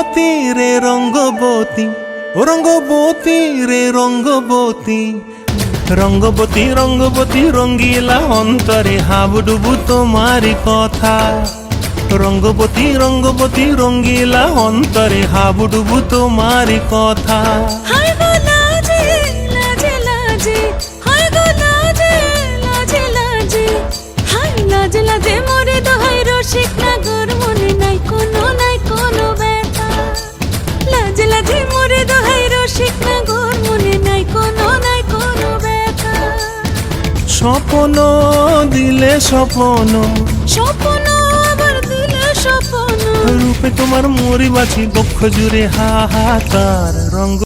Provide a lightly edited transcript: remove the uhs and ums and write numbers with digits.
রঙ্গবতী রে রঙ্গবতী, ও রঙ্গবতী রে রঙ্গবতী, রঙ্গবতী রঙ্গবতী রঙ্গিলা অন্তরে হাবুডুবু তোমারি কথা। রঙ্গবতী রঙ্গবতী রঙ্গিলা অন্তরে হাবুডুবু তোমারি কথা। হায় গো লাজে লাজে লাজে, হায় গো লাজে লাজে লাজে, হায় লাজে লাজে মোরে দোহাই রসিক নাগর, মনে নাই কোনো ব্যথা। লাজে লাজে মোরে দোহাই রসিক নাগর, মনে নাই কোনো ব্যথা। স্বপ্ন দিলে স্বপ্ন, স্বপ্ন আবার দিলে স্বপ্ন, রূপে তোমার মরি বাছি বক্ষ জুড়ে হাহাকার। রঙ্গ